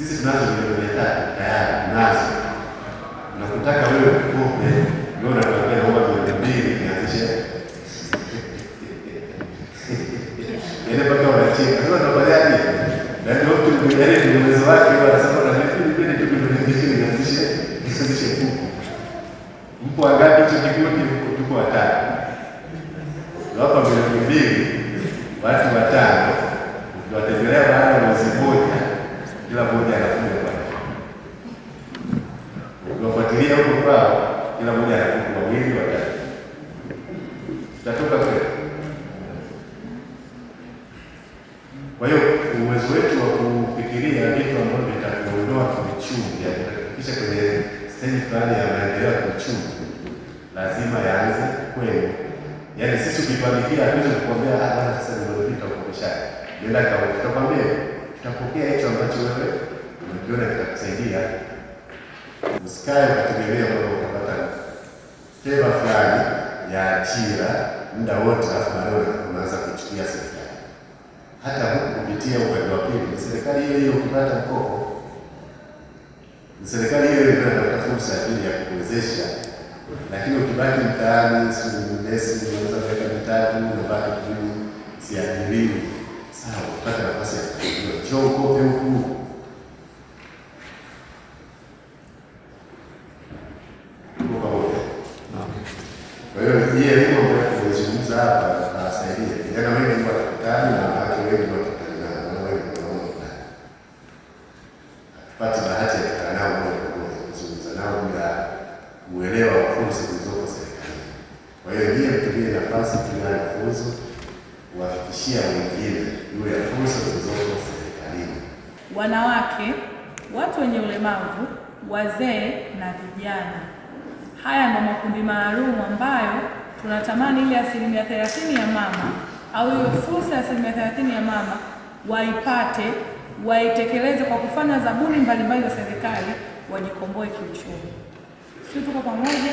Sisi tunazo milioni 3 tayari tunazo. Nakutaka wewe ukope, wewe unataka naomba milioni 2 nianzishe. Yeye mpaka wanacheka. Sasa tunafanyaje? Na ndio mtu mwingine ndio uwezo wake anasema na milioni 2 nianzishe kuku. Mpo angapi hicho kikundi tuko watatu. Hapa milioni 2 watu watano. Tuwatembelea baada ya mwezi mmoja. Kila mmoja anafunga pale. Ukiwafuatilia huko kwao, kila mmoja anafunga 2 watatu. Tutatoka kweli. Kwa hiyo uwezo wetu wa kufikiria vitu ambavyo vitakuondoa kiuchumi, kuhakikisha kwenye stage fulani ya maendeleo ya kiuchumi, lazima yaanze kwenu. Yaani sisi ukituandikia hatuwezi kukwambia bwana sasa nimepita ukopeshaji. Nenda kwa tutakwambia tutapokea hicho ambacho wewe unakiona kitakusaidia. Usikae ukategemea kwamba utapata fedha fulani ya ajira muda wote alafu baadaye unaanza kuchukia serikali. Hata huku kupitia upande wa pili, ni serikali hiyo ukipata mkopo. Ni serikali hiyo inatafuta fursa ya pili ya kukuwezesha. Lakini ukibaki mtaani, si unaweza kuweka mitatu, unabaki tu siajiriwi. Sawa, upate nafasi ya kuajiriwa. Njoo ukope huku. Kwa hiyo hii elimu ambayo tunazungumza hapa inasaidia. Vijana wengi watakutana na watu wengi watakutana na wengi wanaona. Tupate bahati ya kukutana nao moja kwa moja, kuzungumza nao bila uelewa wa fursa zilizoko serikalini. Kwa hiyo ndiye mtumie nafasi tunayo funzo kuwafikishia wengine juu ya fursa zilizoko serikalini. Wanawake, watu wenye ulemavu, wazee na vijana. Haya ndio makundi maalum ambayo tunatamani ile 30% ya mama au hiyo fursa ya 30% ya mama waipate, waitekeleze kwa kufanya zabuni mbalimbali za serikali, wajikomboe kiuchumi. Sisi tuko pamoja.